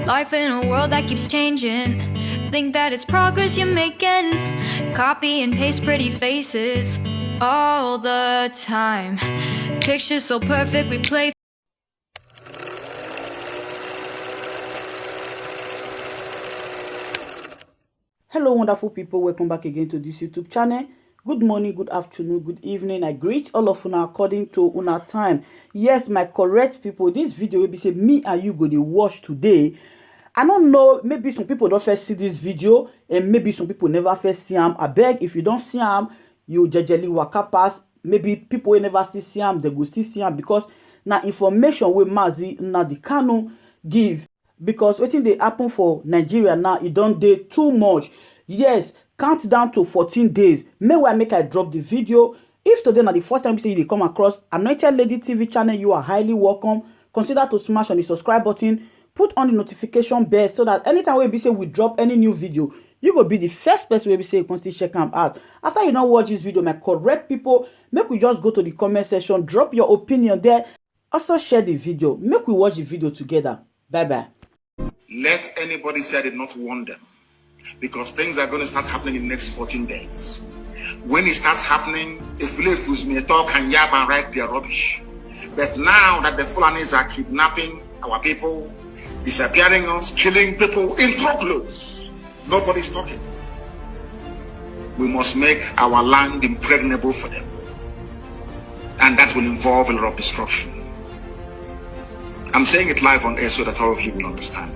Life in a world that keeps changing. Think that it's progress you're making. Copy and paste pretty faces all the time. Pictures so perfect we play. Hello wonderful people, welcome back again to this YouTube channel. Good morning, good afternoon, good evening. I greet all of you according to una time. Yes, my correct people, this video will be say me and you go to watch today. I don't know, maybe some people don't first see this video and maybe some people never first see them. I beg, if you don't see them, you jejely waka pass. Maybe people will never still see them, they will still see them because now information with Mazi Nnamdi Kanu give. Because wetin dey happen for Nigeria now, it don't dey too much. Yes, count down to 14 days. Make I drop the video. If today na the first time you come across Anointed Lady TV channel, you are highly welcome. Consider to smash on the subscribe button, put on the notification bell so that anytime we drop any new video, you will be the first person we say you can still check them out. After you now watch this video, my correct people, make we just go to the comment section, drop your opinion there. Also share the video. Make we watch the video together. Bye bye. Let anybody say I did not warn them, because things are going to start happening in the next 14 days. When it starts happening, if Lefus may talk and yab and write their rubbish. But now that the Fulanis are kidnapping our people, disappearing us, killing people in truckloads, nobody's talking. We must make our land impregnable for them. And that will involve a lot of destruction. I'm saying it live on air so that all of you will understand.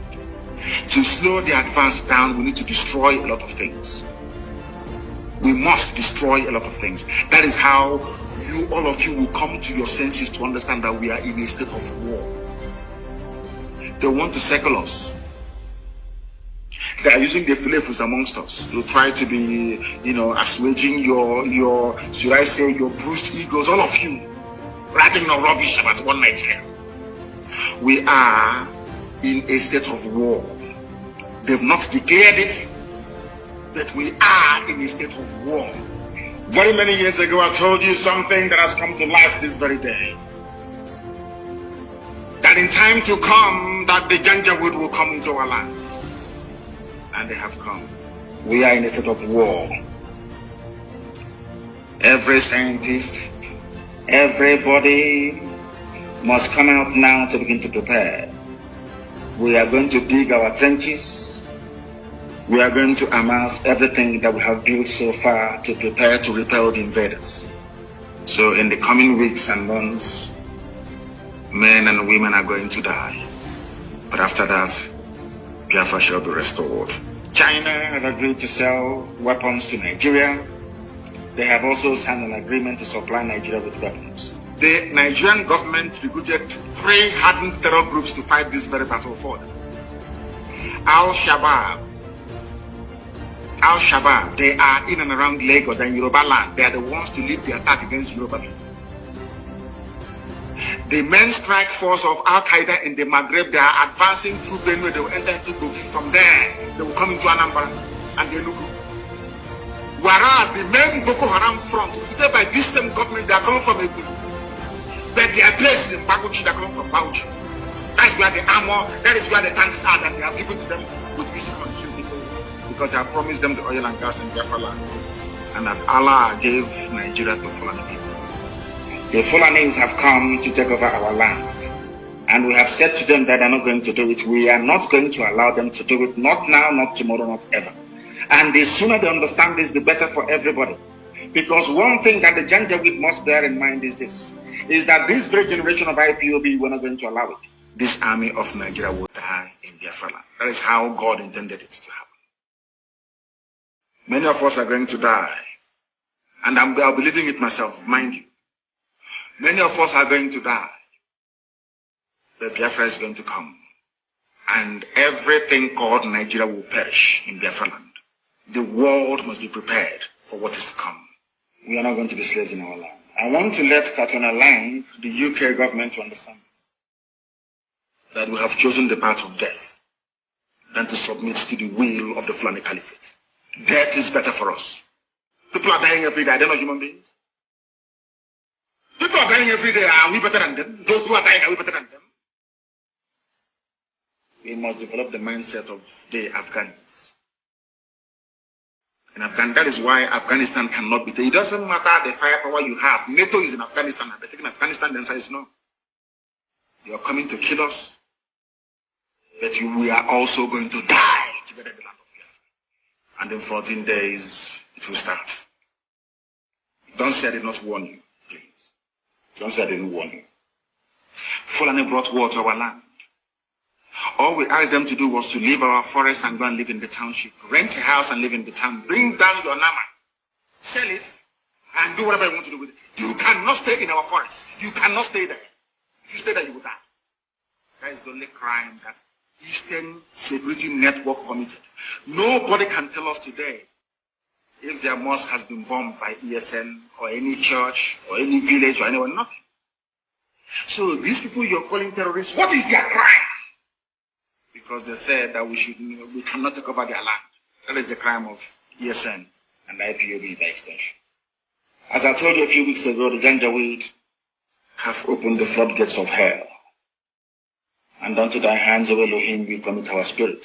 To slow the advance down, we need to destroy a lot of things. We must destroy a lot of things. That is how all of you will come to your senses to understand that we are in a state of war. They want to circle us. They are using the filefus amongst us to try to be, assuaging your, should I say, your bruised egos, all of you, writing no rubbish about one Nigeria. We are in a state of war. They've not declared it, but we are in a state of war. Very many years ago, I told you something that has come to life this very day. That in time to come, that the Janjaweed will come into our land. And they have come. We are in a state of war. Every scientist, everybody must come out now to begin to prepare. We are going to dig our trenches. We are going to amass everything that we have built so far to prepare to repel the invaders. So in the coming weeks and months, men and women are going to die. But after that, Biafra shall be restored. China has agreed to sell weapons to Nigeria. They have also signed an agreement to supply Nigeria with weapons. The Nigerian government recruited 3 hardened terror groups to fight this very battle for them. Al-Shabaab, they are in and around Lagos and Yoruba land. They are the ones to lead the attack against Yoruba people. The main strike force of Al-Qaeda in the Maghreb, they are advancing through Benue. They will enter into Kogi. From there, they will come into Anambra and Enugu. Whereas the main Boko Haram front, led by this same government, they are coming from Enugu. But they are based in Baguchi, they are coming from Bauchi. That's where the armor, that is where the tanks are that they have given to them with which to kill people. Because they have promised them the oil and gas in Biafra land. And that Allah gave Nigeria to Fulani people. The Fulanis have come to take over our land. And we have said to them that they're not going to do it. We are not going to allow them to do it. Not now, not tomorrow, not ever. And the sooner they understand this, the better for everybody. Because one thing that the Janjaweed must bear in mind is this, is that this great generation of IPOB, we're not going to allow it. This army of Nigeria will die in Biafra land. That is how God intended it to happen. Many of us are going to die. And I'll be leading it myself, mind you. Many of us are going to die. But Biafra is going to come. And everything called Nigeria will perish in Biafra land. The world must be prepared for what is to come. We are not going to be slaves in our land. I want to let Katona Line, the UK government, to understand that we have chosen the path of death than to submit to the will of the Fulani Caliphate. Death is better for us. People are dying every day. They're not human beings. People are dying every day. Are we better than them? Those who are dying, are we better than them? we must develop the mindset of the Afghans. In Afghanistan, that is why Afghanistan cannot be taken. It doesn't matter the firepower you have. NATO is in Afghanistan. They're taking Afghanistan, then says no. You are coming to kill us, but we are also going to die together in the land of Biafra. And in 14 days, it will start. Don't say I did not warn you, please. Don't say I didn't warn you. Fulani brought war to our land. All we asked them to do was to leave our forest and go and live in the township. Rent a house and live in the town. Bring down your nama. Sell it and do whatever you want to do with it. You cannot stay in our forest. You cannot stay there. If you stay there, you will die. That is the only crime that Eastern Security Network committed. Nobody can tell us today if their mosque has been bombed by ESN or any church or any village or anyone, nothing. So these people you're calling terrorists, what is their crime? Because they said that we cannot take over their land. That is the crime of ESN and IPOB by extension. As I told you a few weeks ago, the Janjaweed have opened the floodgates of hell. And unto thy hands, O Elohim, we commit our spirit.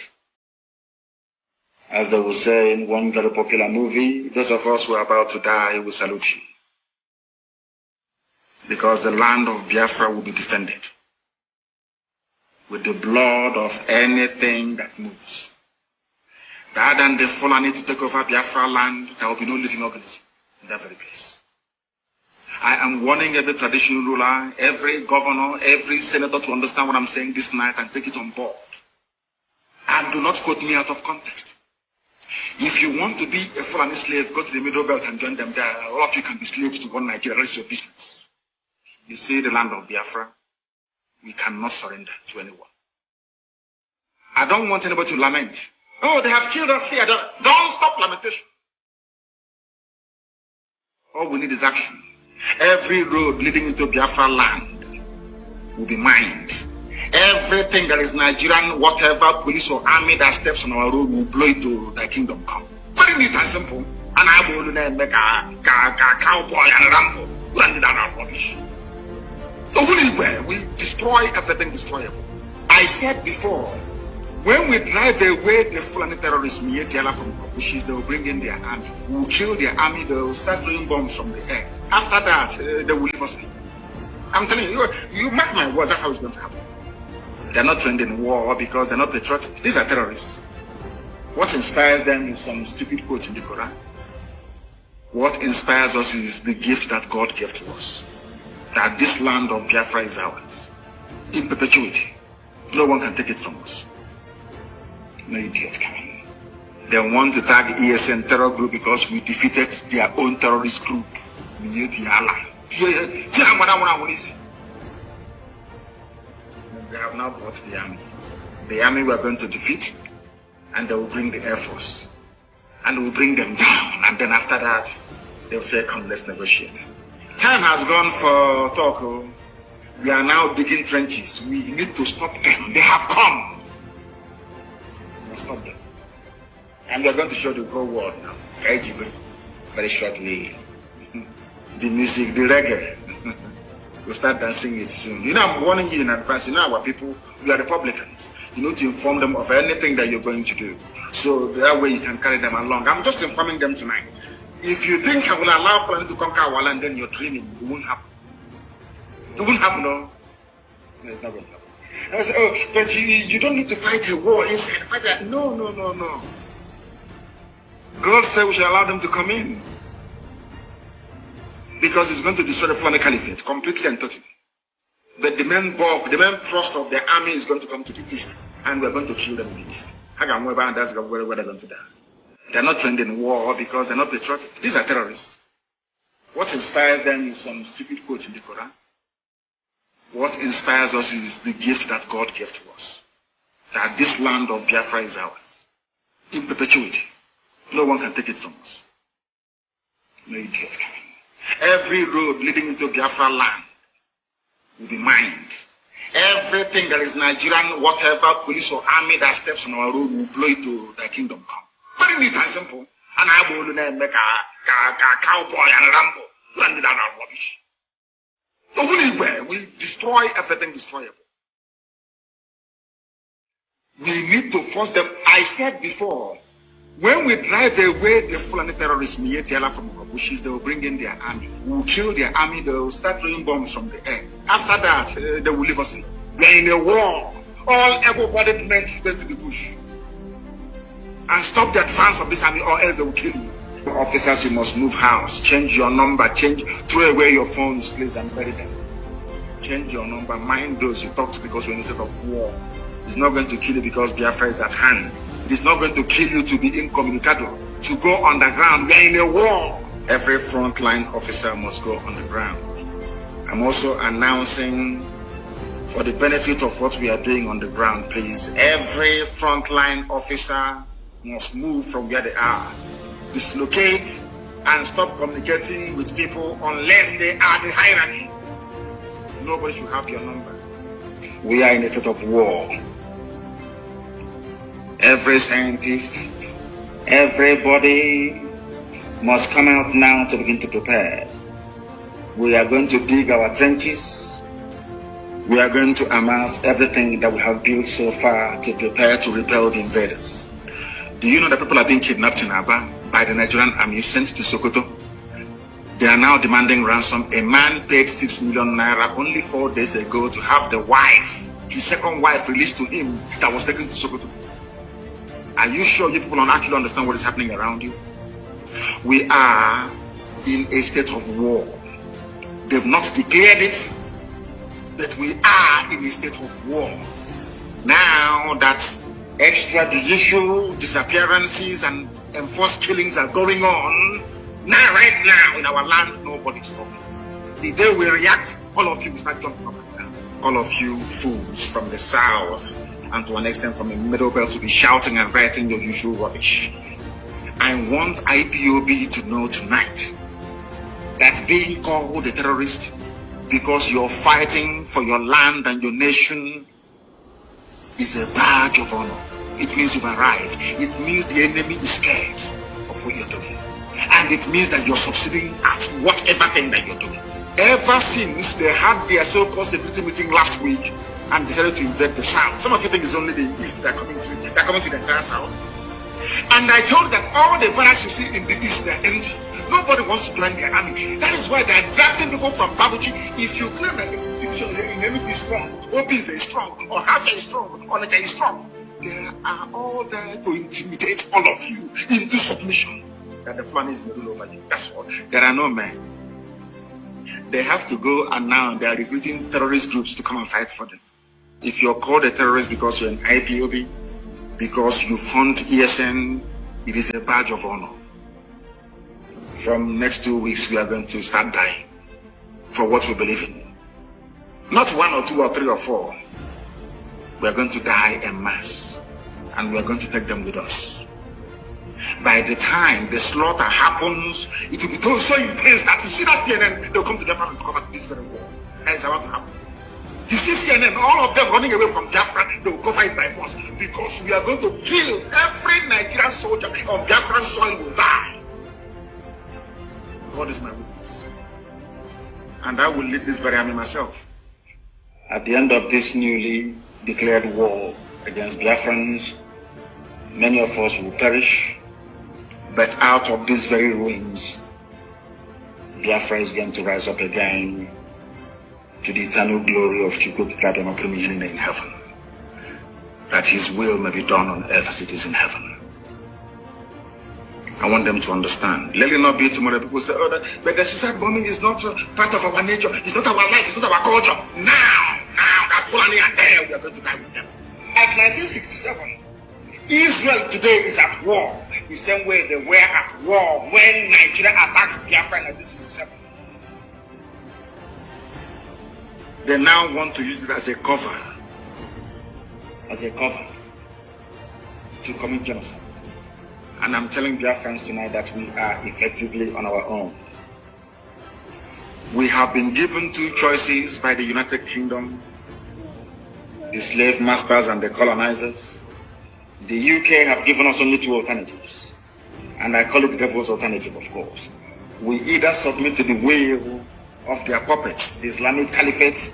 As they will say in one very popular movie, those of us who are about to die will salute you. Because the land of Biafra will be defended with the blood of anything that moves. Rather than the Fulani to take over Biafra land, there will be no living organism in that very place. I am warning every traditional ruler, every governor, every senator to understand what I'm saying this night and take it on board. And do not quote me out of context. If you want to be a Fulani slave, go to the Middle Belt and join them there. All of you can be slaves to one Nigeria. That's your business. You see the land of Biafra, we cannot surrender to anyone. I don't want anybody to lament. Oh, they have killed us here. Don't stop lamentation. All we need is action. Every road leading into Biafra land will be mined. Everything that is Nigerian, whatever police or army that steps on our road will blow it to thy kingdom come. Very neat and simple. And I will make a cowboy and Rambo landed on our rubbish. So we destroy everything destroyable. I said before, when we drive away the Fulani terrorists, Mietiala from Kokushis, they will bring in their army. We will kill their army, they will start throwing bombs from the air. After that, they will leave us be. I'm telling you, you mark my words, that's how it's going to happen. They're not trained in war because they're not patriotic. These are terrorists. What inspires them is some stupid quote in the Quran. What inspires us is the gift that God gave to us. That this land of Biafra is ours. In perpetuity. No one can take it from us. No idiot can. They want to tag ESN terror group because we defeated their own terrorist group. They have now brought the army. The army we are going to defeat, and they will bring the Air Force. And we will bring them down, and then after that, they will say, come, let's negotiate. Time has gone for talk. We are now digging trenches. We need to stop them. They have come. We must stop them. And we are going to show the whole world now. Very shortly. The music, the reggae. We'll start dancing it soon. You know, I'm warning you in advance. You know, our people, we are Republicans. You need to inform them of anything that you're going to do. So that way you can carry them along. I'm just informing them tonight. If you think I will allow Fulani to conquer our land, then you're dreaming. It won't happen. It won't happen, no. No, it's not going to happen. I say, oh, but you don't need to fight a war inside. Fight that. No. God said we should allow them to come in. Because it's going to destroy the Fulani Caliphate completely and totally. But the main bulk, the main thrust of the army is going to come to the east. And we're going to kill them in the east. And that's where they're going to die. They're not trained in war because they're not patriotic. These are terrorists. What inspires them is some stupid quote in the Quran. What inspires us is the gift that God gave to us. That this land of Biafra is ours. In perpetuity. No one can take it from us. No idiot can. Every road leading into Biafra land will be mined. Everything that is Nigerian, whatever police or army that steps on our road will blow it to thy kingdom come. Very neat and simple. And I will make a cowboy and Rambo landed on our rubbish. So we destroy everything destroyable. We need to force them. I said before, when we drive away the Fulani terrorists from our bushes, they will bring in their army. We will kill their army. They will start throwing bombs from the air. After that, they will leave us in. We are in a war. All able-bodied men should go to the bush and stop the advance of this army, or else they will kill you. Officers, you must move house. Change your number. Throw away your phones, please, and bury them. Change your number. Mind those you talk to, because we're in a state of war. It's not going to kill you because Biafra is at hand. It's not going to kill you to be incommunicado, to go underground. We are in a war. Every frontline officer must go underground. I'm also announcing, for the benefit of what we are doing on the ground, please, every frontline officer must move from where they are. Dislocate and stop communicating with people unless they are the hierarchy. Nobody should have your number. We are in a state of war. Every scientist, everybody must come out now to begin to prepare. We are going to dig our trenches. We are going to amass everything that we have built so far to prepare to repel the invaders. Do you know that people are being kidnapped in Aba by the Nigerian army sent to Sokoto? They are now demanding ransom. A man paid 6 million naira only 4 days ago to have the wife, his second wife, released to him that was taken to Sokoto. Are you sure you people don't actually understand what is happening around you? We are in a state of war. They've not declared it, but we are in a state of war. Now that extrajudicial disappearances and enforced killings are going on, right now in our land, nobody's talking. The day we react, all of you will start jumping up and down. All of you fools from the south, and to an extent from the middle belt, will be shouting and writing your usual rubbish. I want IPOB to know tonight that being called a terrorist because you're fighting for your land and your nation is a badge of honor. It means you've arrived. It means the enemy is scared of what you're doing. And it means that you're succeeding at whatever thing that you're doing. Ever since they had their so-called security meeting last week and decided to invade the south, some of you think it's only the east that are coming to the entire south. And I told them all the barracks you see in the east, they're empty. Nobody wants to join their army. That is why they're drafting people from Babuchi. If you claim that institution in enemy is strong, OBs is strong, or Hafa is strong, or Naja is strong, they are all there to intimidate all of you into submission. That the Fulani is middle over you. That's all. There are no men. They have to go, and now they are recruiting terrorist groups to come and fight for them. If you're called a terrorist because you're an IPOB, because you fund ESN, it is a badge of honor. From next 2 weeks, we are going to start dying for what we believe in. Not 1 or 2 or 3 or 4. We are going to die en masse, and we are going to take them with us. By the time the slaughter happens, it will be so intense that you see that CNN, they'll come to Biafra to cover this very war. That is about to happen. You see CNN, all of them running away from Biafra, they will cover it by force, because we are going to kill every Nigerian soldier on Biafran soil will die. God is my witness. And I will lead this very army myself. At the end of this newly declared war against Biafrans, many of us will perish. But out of these very ruins, Biafra is going to rise up again to the eternal glory of Chukwu in heaven, that his will may be done on earth as it is in heaven. I want them to understand. Let it not be tomorrow people say, oh, but the suicide bombing is not part of our nature, it's not our life, it's not our culture. Now that Fulani are there, we are going to die with them. At 1967, Israel today is at war the same way they were at war when Nigeria attacked Biafra in 1967. They now want to use it as a cover to commit genocide. And I'm telling Biafrans tonight that we are effectively on our own. We have been given 2 choices by the United Kingdom, the slave masters and the colonizers. The UK have given us only 2 alternatives, and I call it the devil's alternative, of course. We either submit to the will of their puppets, the Islamic Caliphate,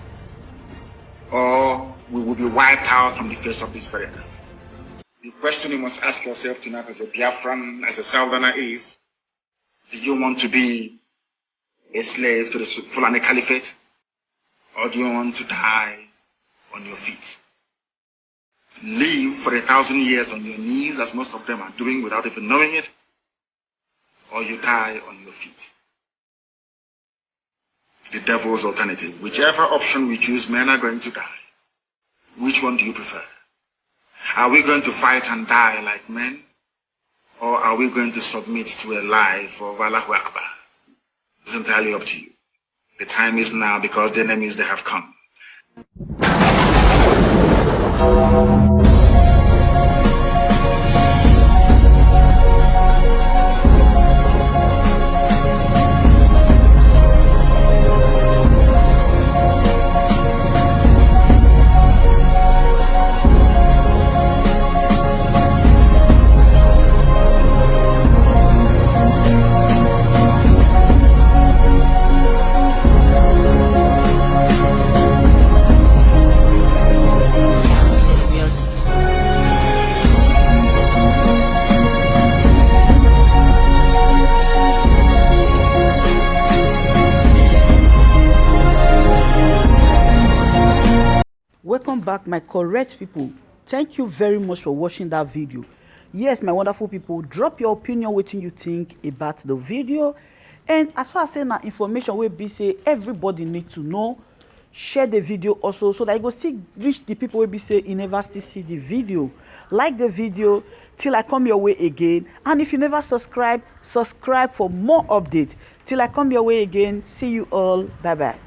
or we will be wiped out from the face of this very earth. The question you must ask yourself tonight as a Biafran, as a Southerner is, do you want to be a slave to the Fulani Caliphate? Or do you want to die on your feet? Live for 1,000 years on your knees, as most of them are doing without even knowing it, or you die on your feet. The devil's alternative. Whichever option we choose, men are going to die. Which one do you prefer? Are we going to fight and die like men? Or are we going to submit to a lie for Allahu Akbar? It's entirely up to you. The time is now because the enemies, they have come. Welcome back, my correct people. Thank you very much for watching that video. Yes, my wonderful people, drop your opinion what you think about the video. And as far as saying that information will be say everybody need to know, share the video also so that I go see reach the people will be say you never still see the video. Like the video till I come your way again. And if you never subscribe for more updates till I come your way again. See you all. Bye bye.